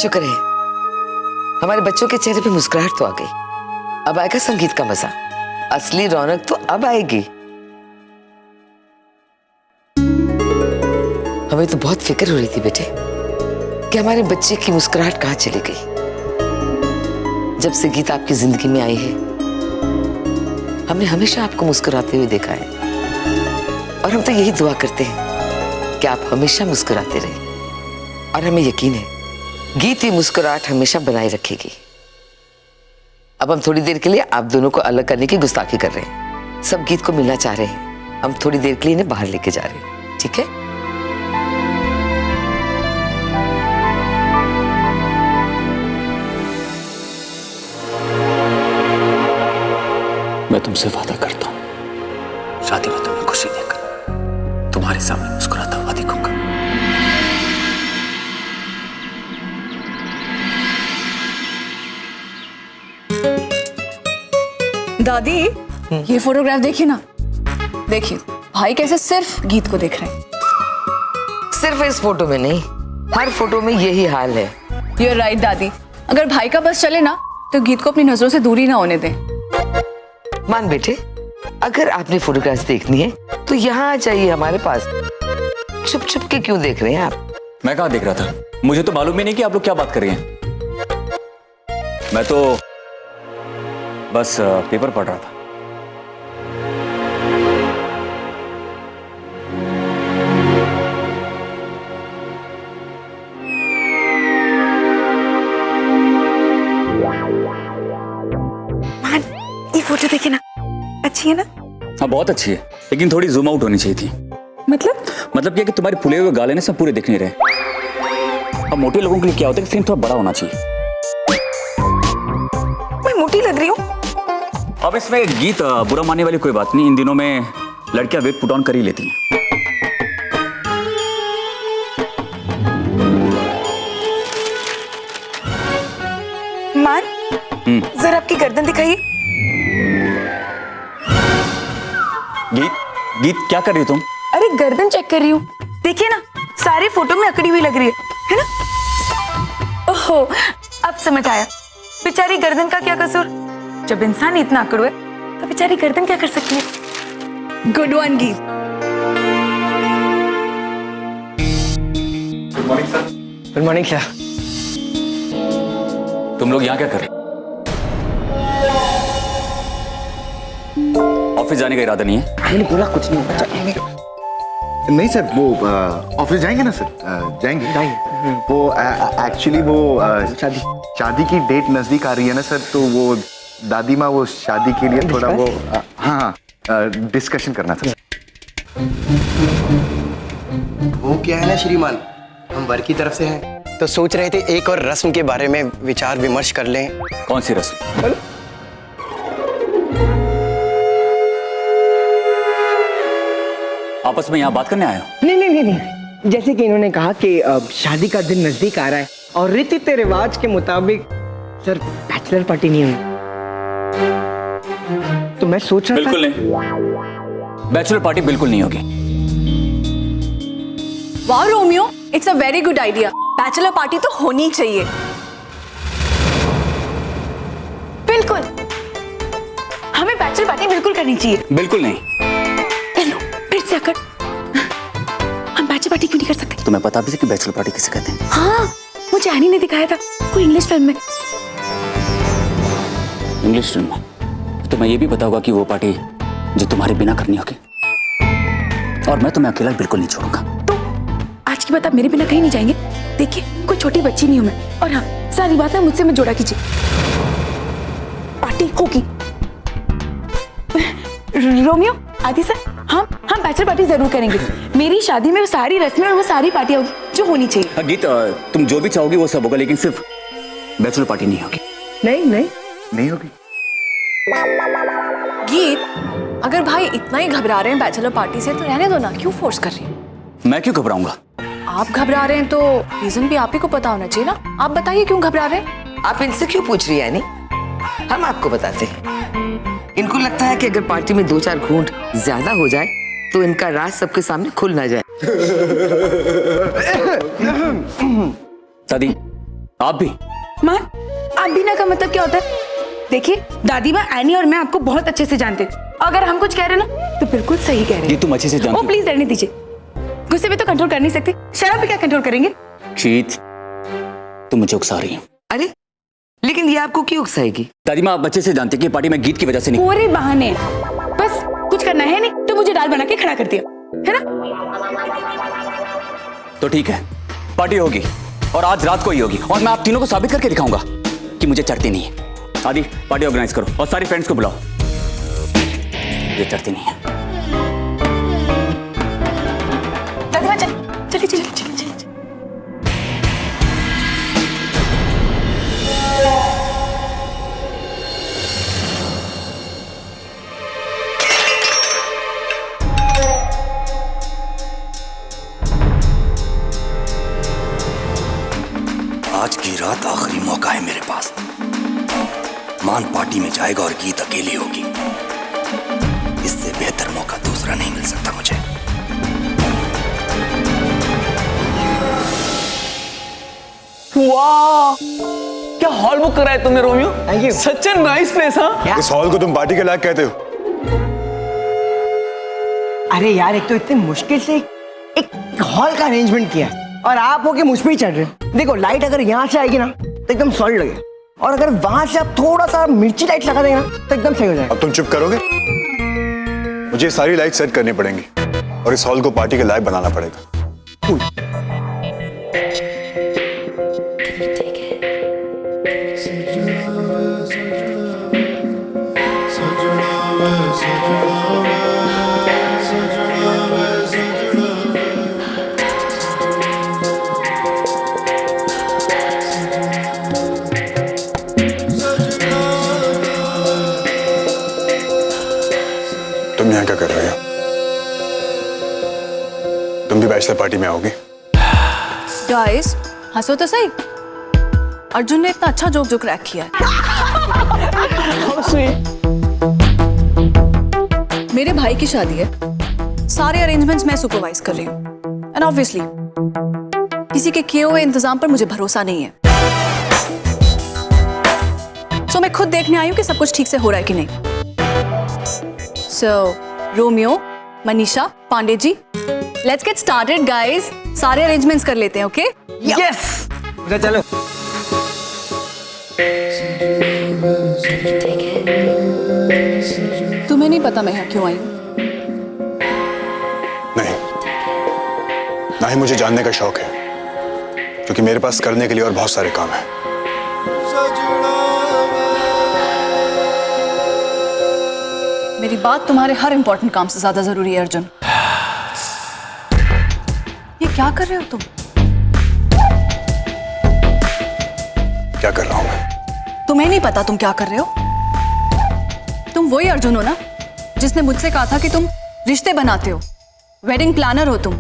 शुक्र है हमारे बच्चों के चेहरे पे मुस्कुराहट तो आ गई। अब आएगा संगीत का मजा, असली रौनक तो अब आएगी। हमें तो बहुत फिक्र हो रही थी बेटे कि हमारे बच्चे की मुस्कुराहट कहाँ चली गई। जब से गीत आपकी जिंदगी में आई है हमने हमेशा आपको मुस्कुराते हुए देखा है, और हम तो यही दुआ करते हैं कि आप हमेशा मुस्कुराते रहें। और हमें यकीन है गीत की मुस्कुराहट हमेशा बनाए रखेगी। अब हम थोड़ी देर के लिए आप दोनों को अलग करने की गुस्ताखी कर रहे हैं। सब गीत को मिलना चाह रहे हैं, हम थोड़ी देर के लिए इन्हें बाहर लेके जा रहे हैं, ठीक है? मैं तुमसे वादा करता हूं, शादी में तुम्हें खुशी देकर तुम्हारे सामने मुस्कुराता हुआ दिखूंगा। दादी ये फोटोग्राफ देखिए ना, देखिए भाई कैसे सिर्फ गीत को देख रहे हैं। सिर्फ इस फोटो में नहीं, हर फोटो में यही हाल है। यू आर राइट दादी, अगर भाई का बस चले ना तो गीत को अपनी नजरों से दूरी ना होने दें। मान बेटे, अगर आपने फोटोग्राफ देखनी है तो यहाँ आ जाइए हमारे पास। छुप छुप के क्यों देख रहे हैं आप? मैं कहाँ देख रहा था, मुझे तो मालूम ही नहीं कि आप लोग क्या बात कर रहे हैं। मैं तो बस पेपर पढ़ रहा था। मान, ये फोटो देखिए ना, अच्छी है ना? हाँ बहुत अच्छी है, लेकिन थोड़ी जूम आउट होनी चाहिए थी। मतलब ये कि तुम्हारे फुले हुए गाले ने सब पूरे दिख नहीं रहे। अब मोटे लोगों के लिए क्या होता है कि फ्रेम थोड़ा बड़ा होना चाहिए। मैं मोटी लग रही हूँ? अब इसमें गीत बुरा मानने वाली कोई बात नहीं, इन दिनों में लड़कियां वेट पुट ऑन कर ही लेती हैं। मान, जरा आपकी गर्दन दिखाइए। गीत क्या कर रही हो तुम? अरे गर्दन चेक कर रही हूँ, देखिए ना सारे फोटो में अकड़ी हुई लग रही है ना? ओहो, अब समझ आया, बेचारी गर्दन का क्या कसूर। जब इंसान इतना अकड़ू है तो बेचारी गर्दन क्या कर सकती है। गुड वन गीत। Good morning sir. Good morning sir. तुम लोग यहाँ क्या कर रहे? ऑफिस जाने का इरादा नहीं है? मैंने बोला कुछ नहीं। नहीं सर, वो ऑफिस जाएंगे ना सर? जाएंगे। वो एक्चुअली वो शादी की डेट नजदीक आ रही है ना सर, तो वो दादी माँ वो शादी के लिए थोड़ा वो हाँ डिस्कशन करना था। वो क्या है ना श्रीमान, हम वर्क की तरफ से हैं तो सोच रहे थे एक और रस्म के बारे में विचार विमर्श कर लें। कौन सी रस्म? आपस में यहाँ बात करने आए हो? नहीं, जैसे कि इन्होंने कहा कि शादी का दिन नजदीक आ रहा है और रीति रिवाज के मुताबिक सर बैचलर पार्टी नहीं हुई, तो मैं सोच रहा था। बिल्कुल नहीं, बैचलर पार्टी बिल्कुल नहीं होगी। वाह Romeo, it's a very good idea. Bachelor party तो होनी चाहिए। बिल्कुल, हमें बैचलर पार्टी बिल्कुल करनी चाहिए। बिल्कुल नहीं। हेलो, फिर से अकड़। हम बैचलर पार्टी क्यों नहीं कर सकते? तुम्हें पता भी है कि बैचलर पार्टी किसे कहते हैं? हाँ, मुझे एनी ने दिखाया था कोई इंग्लिश फिल्म में। इंग्लिश फिल्म में? तुम्हें ये भी पता होगा कि वो पार्टी जो तुम्हारे बिना करनी होगी, और मैं तुम्हें अकेला बिल्कुल नहीं छोड़ूंगा। तो आज की बात आप मेरे बिना कहीं नहीं जाएंगे। देखिए, कोई छोटी बच्ची नहीं हूं मैं, और हाँ, सारी बात ना मुझसे मत जोड़ा कीजिए। पार्टी होगी। रोमियो, आदि सर, हम बैचलर पार्टी जरूर करेंगे। मेरी शादी में वो सारी रस्में और वो सारी पार्टियां होगी जो होनी चाहिए। गीत, तुम जो भी चाहोगी वो सब होगा, लेकिन सिर्फ बैचलर पार्टी नहीं होगी। नहीं होगी। गीत, अगर भाई इतना ही घबरा रहे हैं बैचलर पार्टी से तो रहने दो ना, क्यों फोर्स कर रही हैं? मैं क्यों घबराऊंगा? आप घबरा रहे हैं तो रीजन भी आप ही को पता होना चाहिए ना। आप बताइए क्यों घबरा रहे हैं? आप इनसे क्यों पूछ रही है यानी? हम आपको बताते हैं। इनको लगता है कि अगर पार्टी में 2-4 घूंट ज्यादा हो जाए तो इनका राज सबके सामने खुल ना जाए। दादी, आप भी? मान, आप भी ना का मतलब क्या होता है? देखिए, दादी माँ, एनी और मैं आपको बहुत अच्छे से जानते हैं। अगर हम कुछ कह रहे हैं ना तो बिल्कुल सही कह रहे ये हैं। तुम अच्छे से जानती ओ हो। प्लीज रहने दीजिए, गुस्से में तो कंट्रोल कर नहीं सकते, शराब पे क्या कंट्रोल करेंगे? शीत, तुम मुझे उकसा रही हो। अरे लेकिन ये आपको क्यों उकसाएगी? दादी माँ, आप अच्छे से जानते हैं कि ये पार्टी मैं गीत की वजह से नहीं। पूरे बहाने हैं। बस कुछ करना है नहीं तो मुझे डाल बना के खड़ा कर दिया, है ना? तो ठीक है, पार्टी होगी और आज रात को ही होगी, और मैं आप तीनों को साबित करके दिखाऊंगा कि मुझे चढ़ती नहीं है। आदि, पार्टी ऑर्गेनाइज करो और सारी फ्रेंड्स को बुलाओ। ये चढ़ती नहीं है। दादी माँ, चलिए चलिए चलिए। आज की रात आखिरी मौका है मेरे पास। मान पार्टी में जाएगा और गीत अकेली होगी। इससे बेहतर मौका दूसरा नहीं मिल सकता मुझे। वाह, क्या हॉल बुक करा है तुमने Romeo? Thank you. Such a nice place. हाँ, इस हॉल को तुम पार्टी के लायक कहते हो? अरे यार, एक तो इतने मुश्किल से एक हॉल का अरेंजमेंट किया है और आप हो के मुझ पे ही चढ़ रहे हो। देखो, लाइट अगर यहाँ से आएगी ना तो एकदम सॉलिड लगे, और अगर वहां से आप थोड़ा सा मिर्ची लाइट लगा देंगे ना तो एकदम सही हो जाएगा। अब तुम चुप करोगे? मुझे सारी लाइट सेट करनी पड़ेंगी और इस हॉल को पार्टी के लायक बनाना पड़ेगा। तुम यहाँ क्या कर रहे हो? तुम भी बैचलर पार्टी में आओगे? गाइस, हंसो तो सही। अर्जुन ने इतना अच्छा जोक जो क्रैक किया है। मेरे भाई की शादी है, सारे अरेंजमेंट्स मैं सुपरवाइज कर रही हूँ, एंड ऑब्वियसली किसी के किए हुए इंतजाम पर मुझे भरोसा नहीं है। सो मैं खुद देखने आई हूँ कि सब कुछ ठीक से हो रहा है कि नहीं। So Romeo, Manisha, Pandey ji, let's get started guys. सारे अरेंजमेंट्स कर लेते हैं, ओके? यस, चलो। तुम्हें नहीं पता मैं यहाँ क्यों आई हूँ? नहीं, ना ही मुझे जानने का शौक है, क्योंकि मेरे पास करने के लिए और बहुत सारे काम हैं। मेरी बात तुम्हारे हर इंपॉर्टेंट काम से ज्यादा जरूरी है अर्जुन। ये क्या कर रहे हो तुम? क्या कर रहा हूं मैं? तुम्हें नहीं पता तुम क्या कर रहे हो? तुम वही अर्जुन हो ना जिसने मुझसे कहा था कि तुम रिश्ते बनाते हो, वेडिंग प्लानर हो तुम,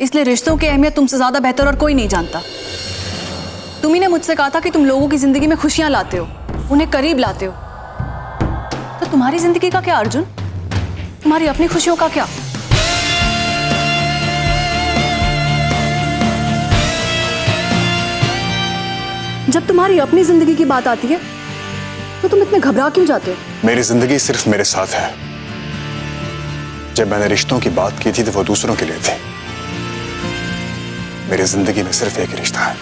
इसलिए रिश्तों की अहमियत तुमसे ज्यादा बेहतर और कोई नहीं जानता। तुम्ही ने मुझसे कहा था कि तुम लोगों की जिंदगी में खुशियां लाते हो, उन्हें करीब लाते हो। तो तुम्हारी जिंदगी का क्या अर्जुन? तुम्हारी अपनी खुशियों का क्या? जब तुम्हारी अपनी जिंदगी की बात आती है तो तुम इतने घबरा क्यों जाते हो? मेरी जिंदगी सिर्फ मेरे साथ है। जब मैंने रिश्तों की बात की थी तो वो दूसरों के लिए थी। मेरी जिंदगी में सिर्फ एक रिश्ता है,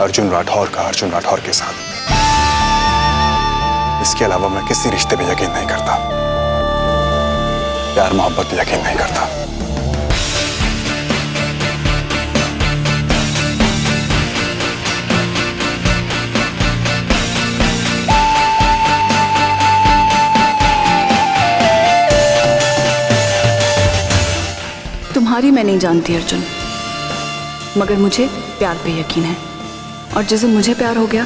अर्जुन राठौर का अर्जुन राठौर के साथ। इसके अलावा मैं किसी रिश्ते पे यकीन नहीं करता, प्यार मोहब्बत पे यकीन नहीं करता। तुम्हारी मैं नहीं जानती अर्जुन, मगर मुझे प्यार पे यकीन है, और जिस दिन मुझे प्यार हो गया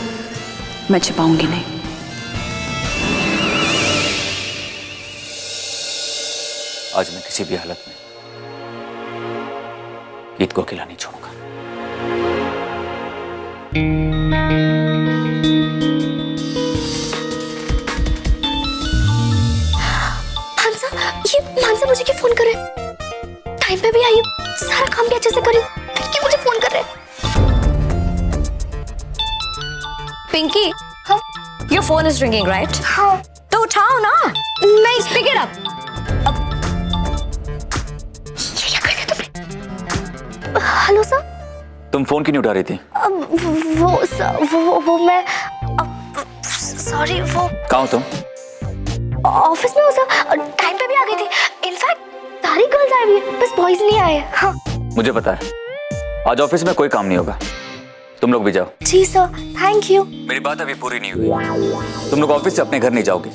मैं छिपाऊंगी नहीं। आज मैं किसी भी हालत में गीत को अकेला नहीं छोड़ूंगा। मानसा मुझे क्यों फोन कर रहे हैं? टाइम पे भी आई हूँ, सारा काम भी अच्छे से करी हूँ, फिर क्यों मुझे फोन कर रहे हैं? Pinky, your phone is ringing right? हाँ। तो उठाओ ना। नहीं, pick it up. Hello sir. तुम फोन क्यों नहीं उठा रही थी? वो सर, वो मैं सॉरी, वो कहाँ हो तुम? ऑफिस में हूँ सर, टाइम पे भी आ गई थी। इनफैक्ट सारी गर्ल्स आई हुई है, बस बॉयज नहीं आए। हाँ मुझे पता है, आज ऑफिस में कोई काम नहीं होगा, तुम लोग भी जाओ। जी सर, थैंक यू। मेरी बात अभी पूरी नहीं हुई। तुम लोग ऑफिस से अपने घर नहीं जाओगे।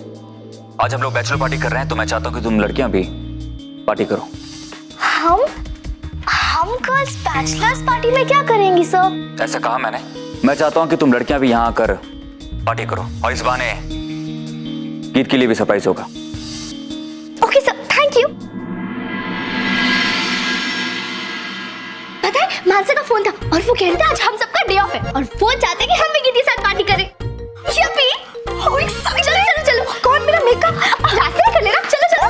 आज हम लोग बैचलर पार्टी कर रहे हैं, तो मैं चाहता हूँ कि तुम लड़कियां भी पार्टी करो। हम गर्ल्स बैचलर्स पार्टी में क्या करेंगी सर? ऐसा कहा मैंने। मैं चाहता हूँ कि तुम लड़कियां भी यहाँ आकर पार्टी करो, और इस बहाने गीत के लिए भी सरप्राइज होगा। Okay sir, thank you. पता है, मानसा का फोन था और वो कह रहे थे आज हम सबका डे ऑफ है और वो चाहते हैं कि हम भी गीत के साथ पार्टी करें। Yuppie, how excited. चलो चलो चलो, कौन मेरा मेकअप रास्ते में कर लेना। चलो चलो।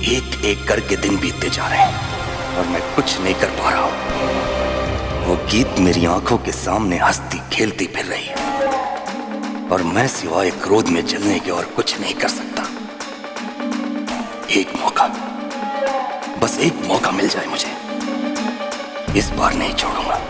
एक एक करके दिन बीतते जा रहे हैं और मैं कुछ नहीं कर पा रहा हूं। वो गीत मेरी आंखों के सामने हंसती खेलती फिर रही है और मैं सिवाय क्रोध में जलने के और कुछ नहीं कर सकता। एक मौका, बस एक मौका मिल जाए मुझे, इस बार नहीं छोड़ूंगा।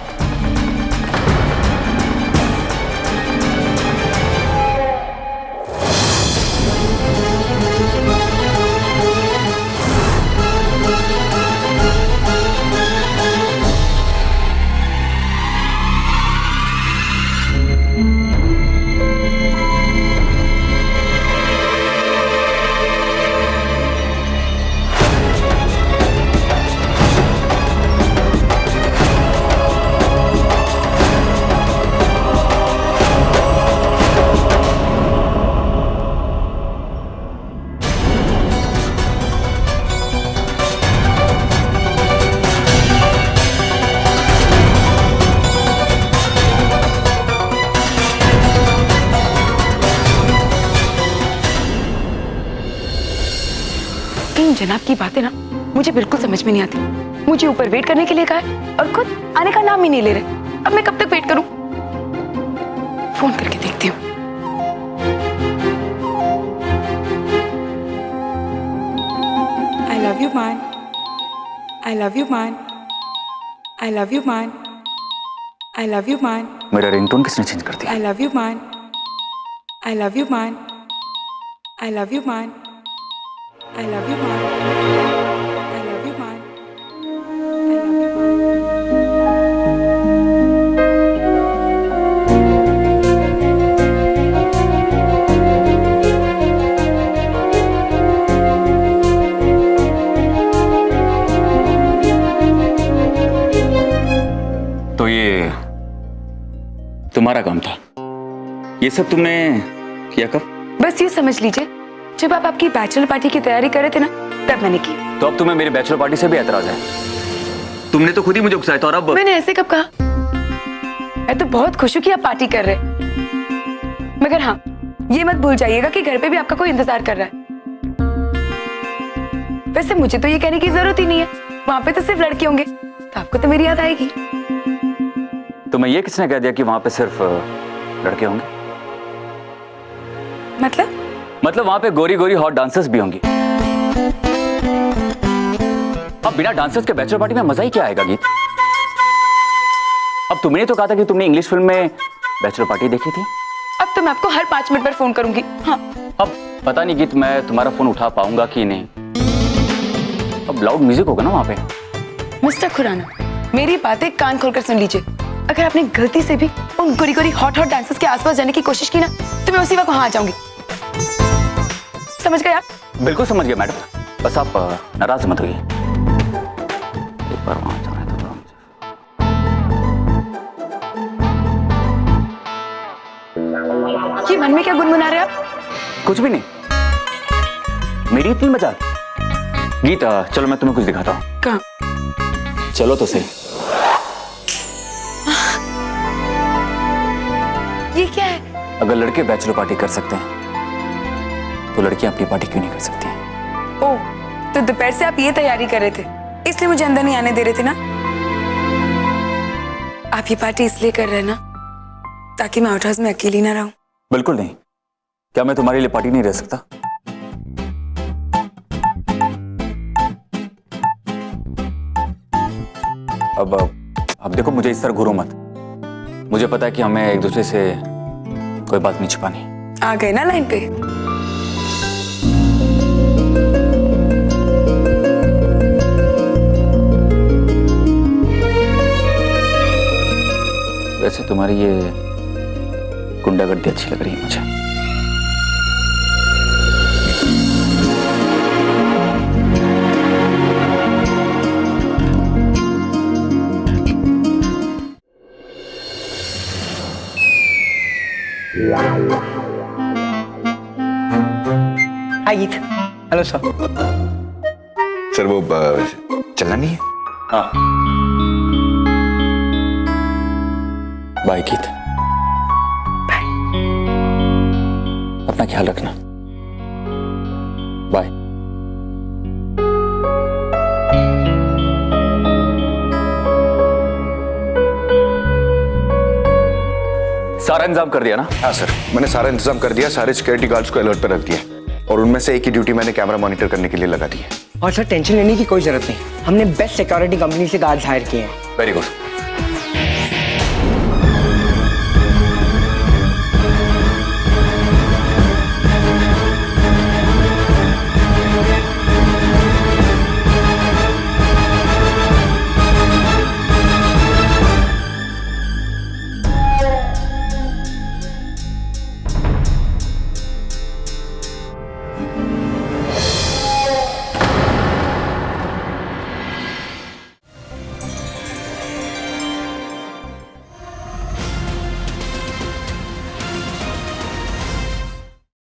जनाब की बातें ना मुझे बिल्कुल समझ में नहीं आती। मुझे ऊपर वेट करने के लिए कहा है और खुद आने का नाम ही नहीं ले रहे। अब मैं कब तक वेट करूं? फोन करके देखती हूँ। I love you man, I love you man, I love you man, I love you man, मेरा रिंगटोन किसने चेंज कर दिया? I love you man, I love you man, I love you man, I love you man, I love you man, I love you man. तो ये तुम्हारा काम था? ये सब तुमने किया कब? बस ये समझ लीजिए, जब आप आपकी बैचलर पार्टी की तैयारी कर रहे थे ना, तब मैंने की। तो अब तुम्हें मेरी बैचलर पार्टी से भी एतराज है? तुमने तो खुद ही मुझे उकसाया था और अब मैंने ऐसे कब कहा? मैं तो बहुत खुश हूँ कि आप पार्टी कर रहे हैं, मगर हाँ, ये मत भूल जाइएगा कि घर पे भी आपका कोई इंतजार कर रहा है। वैसे मुझे तो ये कहने की जरूरत ही नहीं है, वहां पे तो सिर्फ लड़के होंगे, तो आपको तो मेरी याद आएगी। तो मैं ये किसने कह दिया कि वहां पे सिर्फ लड़के होंगे? मतलब वहां पे गोरी गोरी हॉट डांसर्स भी होंगी। अब बिना डांसर्स के बैचलर पार्टी में मजा ही क्या आएगा गीत? अब तुमने तो कहा था कि तुमने इंग्लिश फिल्म में बैचलर पार्टी देखी थी। अब तो मैं आपको हर 5 मिनट पर फोन करूंगी। हाँ। अब पता नहीं गीत, मैं तुम्हारा फोन उठा पाऊंगा कि नहीं। अब लाउड म्यूजिक होगा ना वहां पे। मिस्टर खुराना, मेरी बातें कान खोलकर सुन लीजिए। अगर आपने गलती से भी उन गोरी गोरी हॉट हॉट डांसर्स के आसपास जाने की कोशिश की ना, तो मैं उसी वक्त वहां आ जाऊंगी। समझ गए आप? बिल्कुल समझ गया मैडम, बस आप नाराज मत होइए। एक बार वहां जाना है तो ये मन में क्या गुनगुना रहे हैं आप? कुछ भी नहीं, मेरी इतनी मजाक। गीत चलो मैं तुम्हें कुछ दिखाता हूँ। कहाँ? चलो तो सही। ये क्या है? अगर लड़के बैचलर पार्टी कर सकते हैं तो लड़कियां अपनी पार्टी क्यों नहीं कर सकती? ओह, तो दोपहर से आप ये तैयारी कर रहे थे, इसलिए मुझे अंदर नहीं आने दे रहे थे ना? आप ये पार्टी इसलिए कर रहे हैं ना ताकि मैं आउट हाउस में अकेली ना रहूं? बिल्कुल नहीं। क्या मैं तुम्हारे लिए पार्टी नहीं रह सकता? अब देखो, मुझे इस तरह घूरो मत। मुझे पता है कि हमें एक दूसरे से कोई बात नहीं छुपानी। आ गए ना लाइन पे? वैसे तुम्हारी ये गुंडागर्दी अच्छी लग रही है मुझे। हाय गीत। Hello sir. सर वो चलना नहीं है? हाँ, बाय गीत। अपना ख्याल रखना। बाय। सारा इंतजाम कर दिया ना? हाँ सर, मैंने सारा इंतजाम कर दिया। सारे सिक्योरिटी गार्ड्स को अलर्ट पर रख दिया और उनमें से एक की ड्यूटी मैंने कैमरा मॉनिटर करने के लिए लगा दी है। और सर टेंशन लेने की कोई जरूरत नहीं, हमने बेस्ट सिक्योरिटी कंपनी से गार्ड्स हायर किए हैं। Very good.